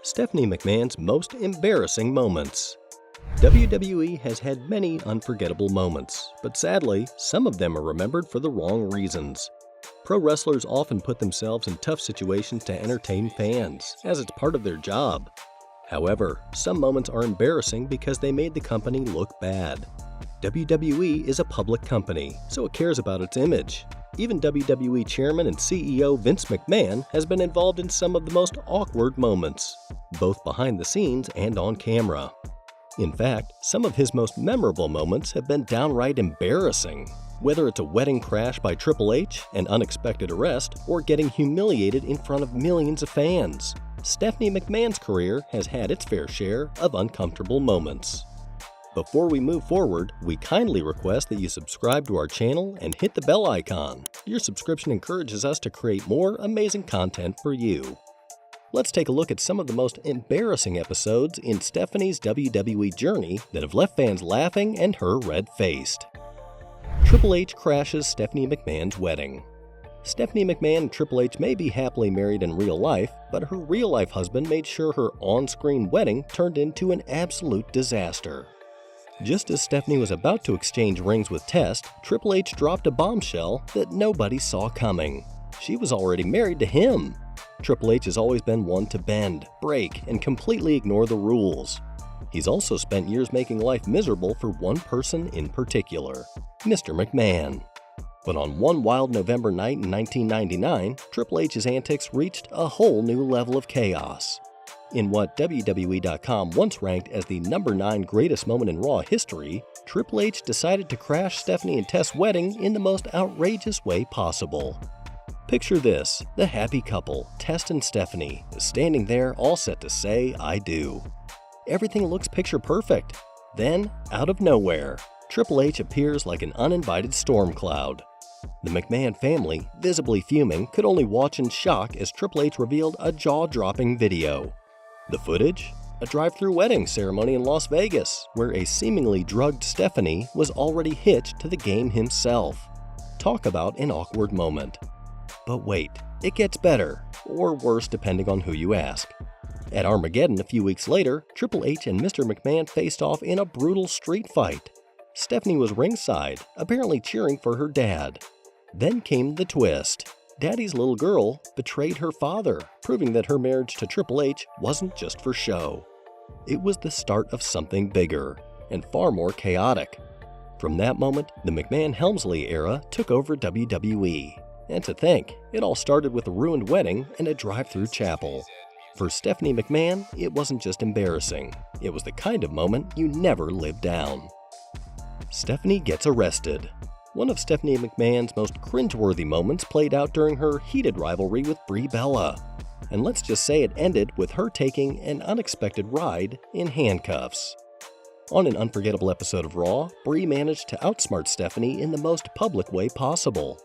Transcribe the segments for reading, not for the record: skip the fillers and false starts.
Stephanie McMahon's Most Embarrassing Moments. WWE has had many unforgettable moments, but sadly, some of them are remembered for the wrong reasons. Pro wrestlers often put themselves in tough situations to entertain fans, as it's part of their job. However, some moments are embarrassing because they made the company look bad. WWE is a public company, so it cares about its image. Even WWE Chairman and CEO Vince McMahon has been involved in some of the most awkward moments, both behind the scenes and on camera. In fact, some of his most memorable moments have been downright embarrassing. Whether it's a wedding crash by Triple H, an unexpected arrest, or getting humiliated in front of millions of fans, Stephanie McMahon's career has had its fair share of uncomfortable moments. Before we move forward, we kindly request that you subscribe to our channel and hit the bell icon. Your subscription encourages us to create more amazing content for you. Let's take a look at some of the most embarrassing episodes in Stephanie's WWE journey that have left fans laughing and her red-faced. Triple H crashes Stephanie McMahon's wedding. Stephanie McMahon and Triple H may be happily married in real life, but her real-life husband made sure her on-screen wedding turned into an absolute disaster. Just as Stephanie was about to exchange rings with Test, Triple H dropped a bombshell that nobody saw coming. She was already married to him. Triple H has always been one to bend, break, and completely ignore the rules. He's also spent years making life miserable for one person in particular, Mr. McMahon. But on one wild November night in 1999, Triple H's antics reached a whole new level of chaos. In what WWE.com once ranked as the number 9 greatest moment in Raw history, Triple H decided to crash Stephanie and Test's wedding in the most outrageous way possible. Picture this, the happy couple, Test and Stephanie, is standing there all set to say, "I do." Everything looks picture perfect. Then, out of nowhere, Triple H appears like an uninvited storm cloud. The McMahon family, visibly fuming, could only watch in shock as Triple H revealed a jaw-dropping video. The footage? A drive-thru wedding ceremony in Las Vegas, where a seemingly drugged Stephanie was already hitched to the game himself. Talk about an awkward moment. But wait, it gets better, or worse depending on who you ask. At Armageddon a few weeks later, Triple H and Mr. McMahon faced off in a brutal street fight. Stephanie was ringside, apparently cheering for her dad. Then came the twist. Daddy's little girl betrayed her father, proving that her marriage to Triple H wasn't just for show. It was the start of something bigger, and far more chaotic. From that moment, the McMahon-Helmsley era took over WWE. And to think, it all started with a ruined wedding and a drive-thru chapel. For Stephanie McMahon, it wasn't just embarrassing. It was the kind of moment you never live down. Stephanie gets arrested. One of Stephanie McMahon's most cringe-worthy moments played out during her heated rivalry with Brie Bella. And let's just say it ended with her taking an unexpected ride in handcuffs. On an unforgettable episode of Raw, Brie managed to outsmart Stephanie in the most public way possible,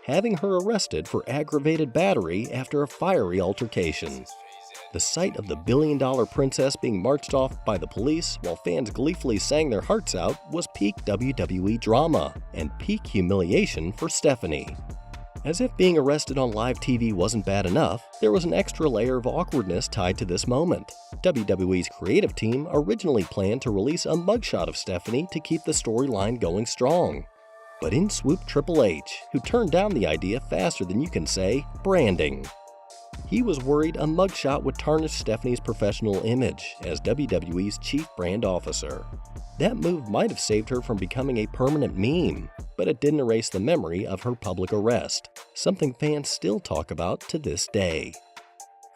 having her arrested for aggravated battery after a fiery altercation. The sight of the billion-dollar princess being marched off by the police while fans gleefully sang their hearts out was peak WWE drama and peak humiliation for Stephanie. As if being arrested on live TV wasn't bad enough, there was an extra layer of awkwardness tied to this moment. WWE's creative team originally planned to release a mugshot of Stephanie to keep the storyline going strong. But in swooped Triple H, who turned down the idea faster than you can say branding. He was worried a mugshot would tarnish Stephanie's professional image as WWE's chief brand officer. That move might have saved her from becoming a permanent meme, but it didn't erase the memory of her public arrest, something fans still talk about to this day.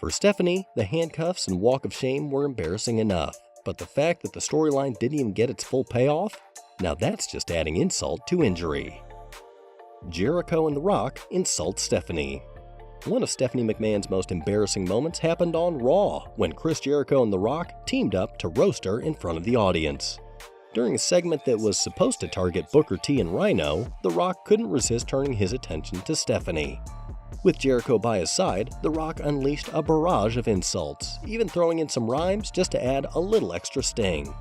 For Stephanie, the handcuffs and walk of shame were embarrassing enough, but the fact that the storyline didn't even get its full payoff? Now that's just adding insult to injury. Jericho and The Rock insult Stephanie. One of Stephanie McMahon's most embarrassing moments happened on Raw when Chris Jericho and The Rock teamed up to roast her in front of the audience. During a segment that was supposed to target Booker T and Rhino, The Rock couldn't resist turning his attention to Stephanie. With Jericho by his side, The Rock unleashed a barrage of insults, even throwing in some rhymes just to add a little extra sting.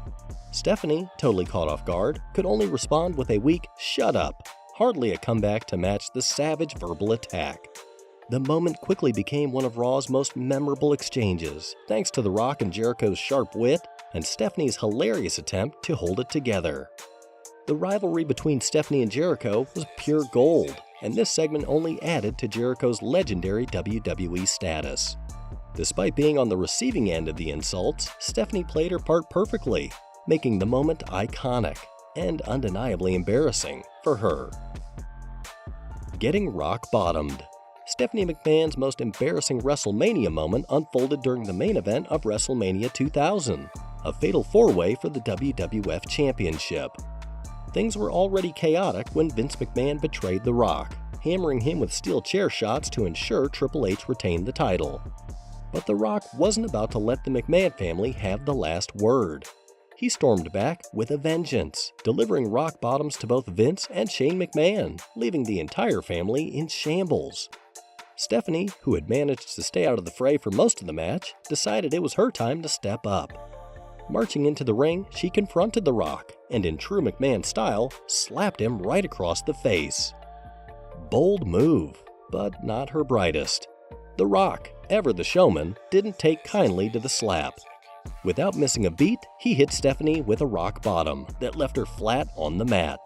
Stephanie, totally caught off guard, could only respond with a weak "shut up," hardly a comeback to match the savage verbal attack. The moment quickly became one of Raw's most memorable exchanges, thanks to The Rock and Jericho's sharp wit and Stephanie's hilarious attempt to hold it together. The rivalry between Stephanie and Jericho was pure gold, and this segment only added to Jericho's legendary WWE status. Despite being on the receiving end of the insults, Stephanie played her part perfectly, making the moment iconic and undeniably embarrassing for her. Getting rock-bottomed. Stephanie McMahon's most embarrassing WrestleMania moment unfolded during the main event of WrestleMania 2000, a fatal four-way for the WWF Championship. Things were already chaotic when Vince McMahon betrayed The Rock, hammering him with steel chair shots to ensure Triple H retained the title. But The Rock wasn't about to let the McMahon family have the last word. He stormed back with a vengeance, delivering rock bottoms to both Vince and Shane McMahon, leaving the entire family in shambles. Stephanie, who had managed to stay out of the fray for most of the match, decided it was her time to step up. Marching into the ring, she confronted The Rock, and in true McMahon style, slapped him right across the face. Bold move, but not her brightest. The Rock, ever the showman, didn't take kindly to the slap. Without missing a beat, he hit Stephanie with a rock bottom that left her flat on the mat.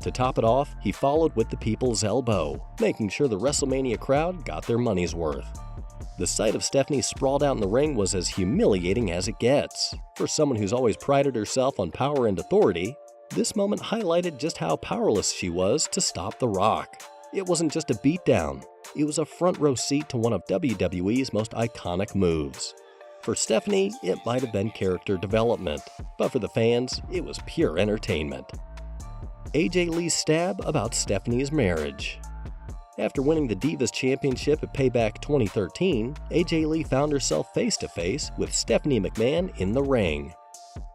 To top it off, he followed with the People's Elbow, making sure the WrestleMania crowd got their money's worth. The sight of Stephanie sprawled out in the ring was as humiliating as it gets. For someone who's always prided herself on power and authority, this moment highlighted just how powerless she was to stop The Rock. It wasn't just a beatdown, it was a front row seat to one of WWE's most iconic moves. For Stephanie, it might have been character development, but for the fans, it was pure entertainment. AJ Lee's stab about Stephanie's marriage. After winning the Divas Championship at Payback 2013, AJ Lee found herself face-to-face with Stephanie McMahon in the ring.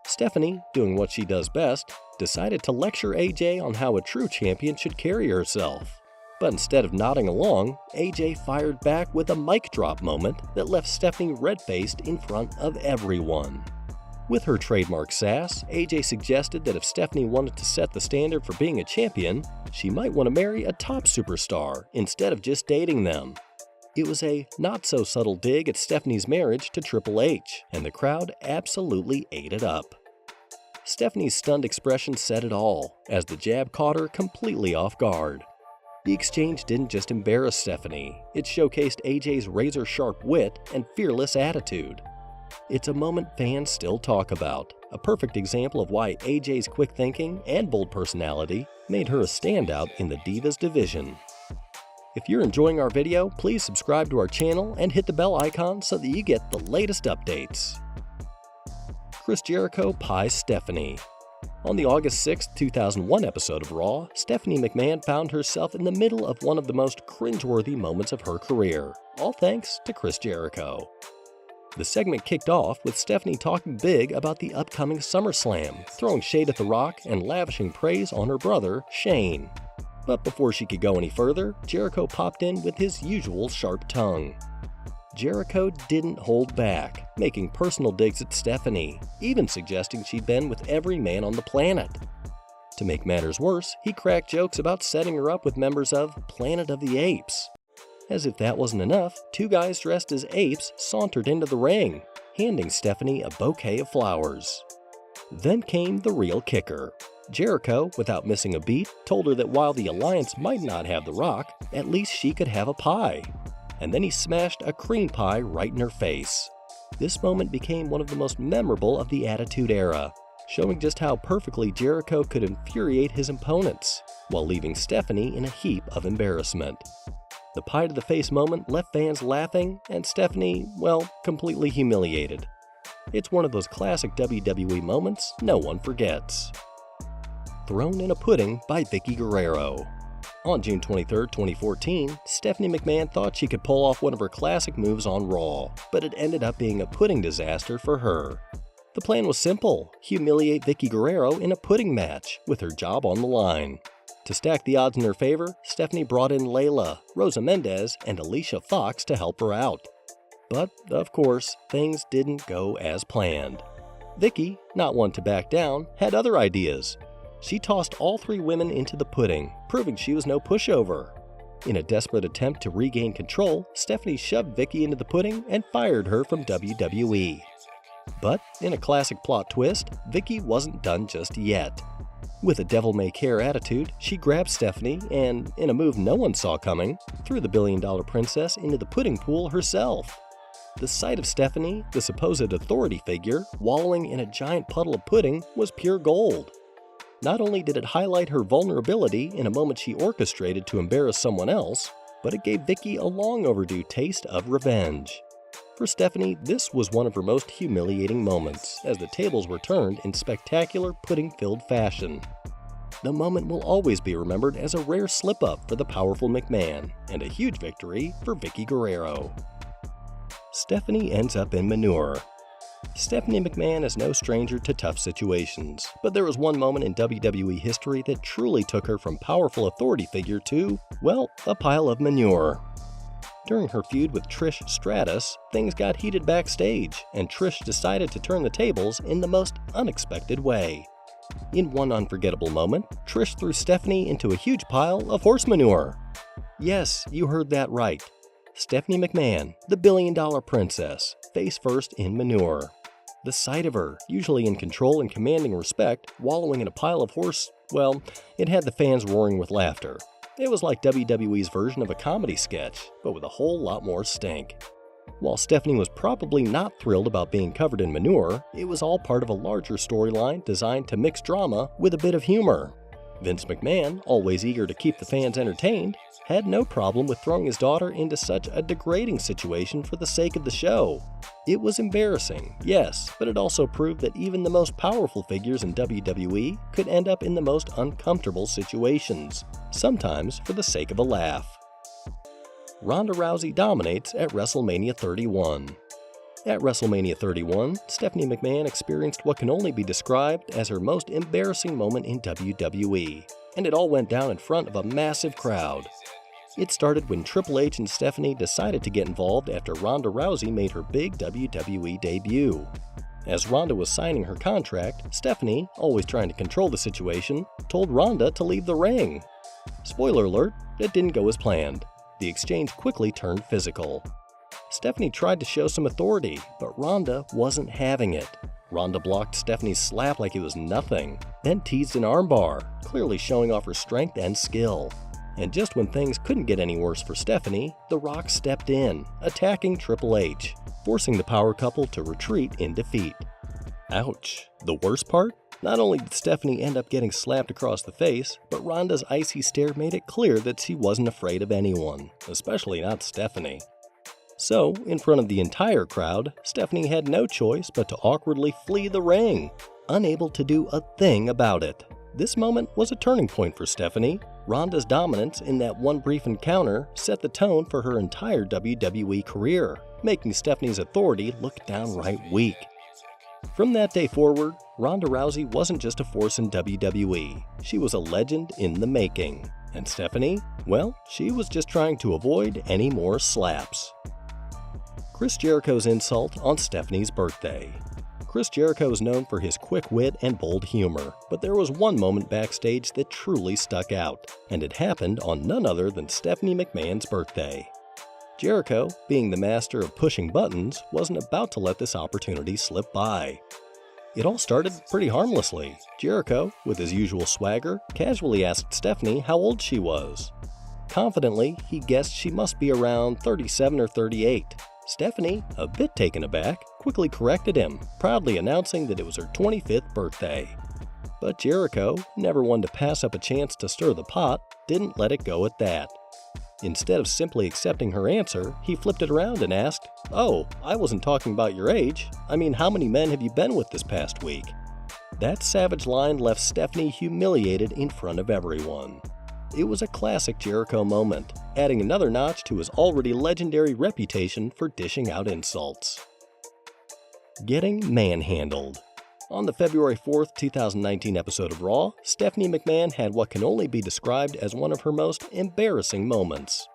Stephanie, doing what she does best, decided to lecture AJ on how a true champion should carry herself. But instead of nodding along, AJ fired back with a mic drop moment that left Stephanie red-faced in front of everyone. With her trademark sass, AJ suggested that if Stephanie wanted to set the standard for being a champion, she might want to marry a top superstar instead of just dating them. It was a not-so-subtle dig at Stephanie's marriage to Triple H, and the crowd absolutely ate it up. Stephanie's stunned expression said it all, as the jab caught her completely off guard. The exchange didn't just embarrass Stephanie, it showcased AJ's razor-sharp wit and fearless attitude. It's a moment fans still talk about, a perfect example of why AJ's quick thinking and bold personality made her a standout in the Divas division. If you're enjoying our video, please subscribe to our channel and hit the bell icon so that you get the latest updates. Chris Jericho pies Stephanie. On the August 6, 2001 episode of Raw, Stephanie McMahon found herself in the middle of one of the most cringe-worthy moments of her career, all thanks to Chris Jericho. The segment kicked off with Stephanie talking big about the upcoming SummerSlam, throwing shade at The Rock and lavishing praise on her brother, Shane. But before she could go any further, Jericho popped in with his usual sharp tongue. Jericho didn't hold back, making personal digs at Stephanie, even suggesting she'd been with every man on the planet. To make matters worse, he cracked jokes about setting her up with members of Planet of the Apes. As if that wasn't enough, two guys dressed as apes sauntered into the ring, handing Stephanie a bouquet of flowers. Then came the real kicker. Jericho, without missing a beat, told her that while the Alliance might not have The Rock, at least she could have a pie. And then he smashed a cream pie right in her face. This moment became one of the most memorable of the Attitude Era, showing just how perfectly Jericho could infuriate his opponents, while leaving Stephanie in a heap of embarrassment. The pie-to-the-face moment left fans laughing, and Stephanie, well, completely humiliated. It's one of those classic WWE moments no one forgets. Thrown in a pudding by Vickie Guerrero. On June 23, 2014, Stephanie McMahon thought she could pull off one of her classic moves on Raw, but it ended up being a pudding disaster for her. The plan was simple: humiliate Vickie Guerrero in a pudding match, with her job on the line. To stack the odds in her favor, Stephanie brought in Layla, Rosa Mendez, and Alicia Fox to help her out. But, of course, things didn't go as planned. Vickie, not one to back down, had other ideas. She tossed all three women into the pudding, proving she was no pushover. In a desperate attempt to regain control, Stephanie shoved Vickie into the pudding and fired her from WWE. But in a classic plot twist, Vickie wasn't done just yet. With a devil-may-care attitude, she grabbed Stephanie and, in a move no one saw coming, threw the billion-dollar princess into the pudding pool herself. The sight of Stephanie, the supposed authority figure, wallowing in a giant puddle of pudding was pure gold. Not only did it highlight her vulnerability in a moment she orchestrated to embarrass someone else, but it gave Vickie a long-overdue taste of revenge. For Stephanie, this was one of her most humiliating moments, as the tables were turned in spectacular pudding-filled fashion. The moment will always be remembered as a rare slip-up for the powerful McMahon, and a huge victory for Vickie Guerrero. Stephanie ends up in manure. Stephanie McMahon is no stranger to tough situations, but there was one moment in WWE history that truly took her from powerful authority figure to, well, a pile of manure. During her feud with Trish Stratus, things got heated backstage, and Trish decided to turn the tables in the most unexpected way. In one unforgettable moment, Trish threw Stephanie into a huge pile of horse manure. Yes, you heard that right. Stephanie McMahon, the billion-dollar princess, face first in manure. The sight of her, usually in control and commanding respect, wallowing in a pile of horse, well, it had the fans roaring with laughter. It was like WWE's version of a comedy sketch, but with a whole lot more stink. While Stephanie was probably not thrilled about being covered in manure, it was all part of a larger storyline designed to mix drama with a bit of humor. Vince McMahon, always eager to keep the fans entertained, had no problem with throwing his daughter into such a degrading situation for the sake of the show. It was embarrassing, yes, but it also proved that even the most powerful figures in WWE could end up in the most uncomfortable situations, sometimes for the sake of a laugh. Ronda Rousey dominates at WrestleMania 31. At WrestleMania 31, Stephanie McMahon experienced what can only be described as her most embarrassing moment in WWE, and it all went down in front of a massive crowd. It started when Triple H and Stephanie decided to get involved after Ronda Rousey made her big WWE debut. As Ronda was signing her contract, Stephanie, always trying to control the situation, told Ronda to leave the ring. Spoiler alert, it didn't go as planned. The exchange quickly turned physical. Stephanie tried to show some authority, but Ronda wasn't having it. Ronda blocked Stephanie's slap like it was nothing, then teased an armbar, clearly showing off her strength and skill. And just when things couldn't get any worse for Stephanie, The Rock stepped in, attacking Triple H, forcing the power couple to retreat in defeat. Ouch. The worst part? Not only did Stephanie end up getting slapped across the face, but Ronda's icy stare made it clear that she wasn't afraid of anyone, especially not Stephanie. So, in front of the entire crowd, Stephanie had no choice but to awkwardly flee the ring, unable to do a thing about it. This moment was a turning point for Stephanie. Ronda's dominance in that one brief encounter set the tone for her entire WWE career, making Stephanie's authority look downright weak. From that day forward, Ronda Rousey wasn't just a force in WWE, she was a legend in the making. And Stephanie, well, she was just trying to avoid any more slaps. Chris Jericho's insult on Stephanie's birthday. Chris Jericho is known for his quick wit and bold humor, but there was one moment backstage that truly stuck out, and it happened on none other than Stephanie McMahon's birthday. Jericho, being the master of pushing buttons, wasn't about to let this opportunity slip by. It all started pretty harmlessly. Jericho, with his usual swagger, casually asked Stephanie how old she was. Confidently, he guessed she must be around 37 or 38. Stephanie, a bit taken aback, quickly corrected him, proudly announcing that it was her 25th birthday. But Jericho, never one to pass up a chance to stir the pot, didn't let it go at that. Instead of simply accepting her answer, he flipped it around and asked, "Oh, I wasn't talking about your age. I mean, how many men have you been with this past week?" That savage line left Stephanie humiliated in front of everyone. It was a classic Jericho moment, adding another notch to his already legendary reputation for dishing out insults. Getting manhandled. On the February 4th, 2019 episode of Raw, Stephanie McMahon had what can only be described as one of her most embarrassing moments.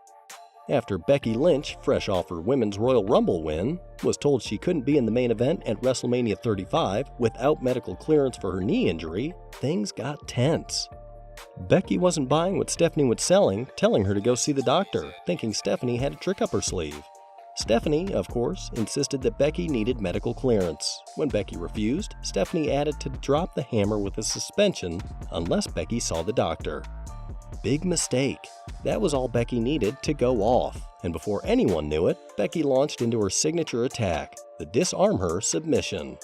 After Becky Lynch, fresh off her Women's Royal Rumble win, was told she couldn't be in the main event at WrestleMania 35 without medical clearance for her knee injury, things got tense. Becky wasn't buying what Stephanie was selling, telling her to go see the doctor, thinking Stephanie had a trick up her sleeve. Stephanie, of course, insisted that Becky needed medical clearance. When Becky refused, Stephanie added to drop the hammer with a suspension unless Becky saw the doctor. Big mistake. That was all Becky needed to go off, and before anyone knew it, Becky launched into her signature attack, the disarm her submission.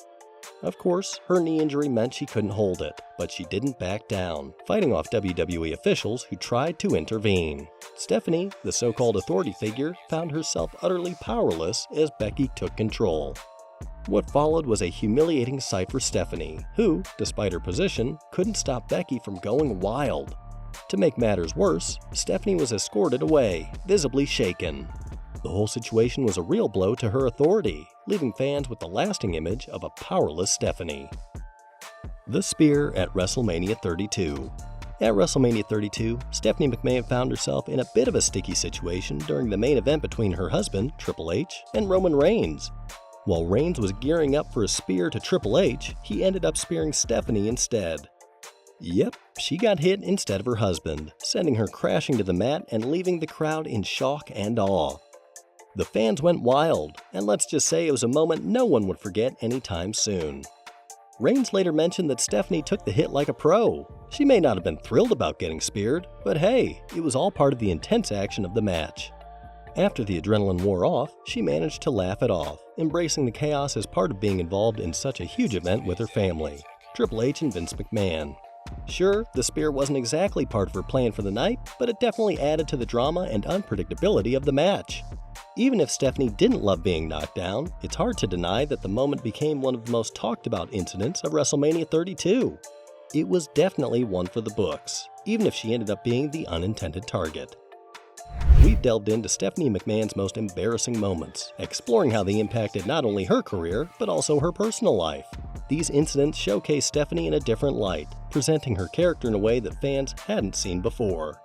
Of course, her knee injury meant she couldn't hold it, but she didn't back down, fighting off WWE officials who tried to intervene. Stephanie, the so-called authority figure, found herself utterly powerless as Becky took control. What followed was a humiliating sight for Stephanie, who, despite her position, couldn't stop Becky from going wild. To make matters worse, Stephanie was escorted away, visibly shaken. The whole situation was a real blow to her authority, leaving fans with the lasting image of a powerless Stephanie. The Spear at WrestleMania 32. At WrestleMania 32, Stephanie McMahon found herself in a bit of a sticky situation during the main event between her husband, Triple H, and Roman Reigns. While Reigns was gearing up for a spear to Triple H, he ended up spearing Stephanie instead. Yep, she got hit instead of her husband, sending her crashing to the mat and leaving the crowd in shock and awe. The fans went wild, and let's just say it was a moment no one would forget anytime soon. Reigns later mentioned that Stephanie took the hit like a pro. She may not have been thrilled about getting speared, but hey, it was all part of the intense action of the match. After the adrenaline wore off, she managed to laugh it off, embracing the chaos as part of being involved in such a huge event with her family, Triple H and Vince McMahon. Sure, the spear wasn't exactly part of her plan for the night, but it definitely added to the drama and unpredictability of the match. Even if Stephanie didn't love being knocked down, it's hard to deny that the moment became one of the most talked about incidents of WrestleMania 32. It was definitely one for the books, even if she ended up being the unintended target. We've delved into Stephanie McMahon's most embarrassing moments, exploring how they impacted not only her career, but also her personal life. These incidents showcase Stephanie in a different light, presenting her character in a way that fans hadn't seen before.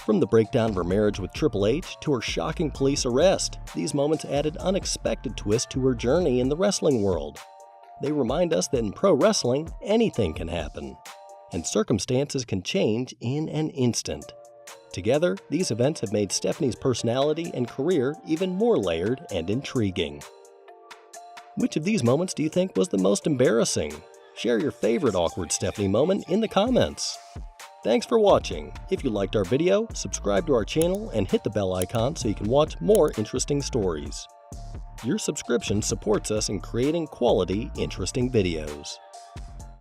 From the breakdown of her marriage with Triple H to her shocking police arrest, these moments added unexpected twists to her journey in the wrestling world. They remind us that in pro wrestling, anything can happen, and circumstances can change in an instant. Together, these events have made Stephanie's personality and career even more layered and intriguing. Which of these moments do you think was the most embarrassing? Share your favorite awkward Stephanie moment in the comments. Thanks for watching. If you liked our video, subscribe to our channel and hit the bell icon so you can watch more interesting stories. Your subscription supports us in creating quality, interesting videos.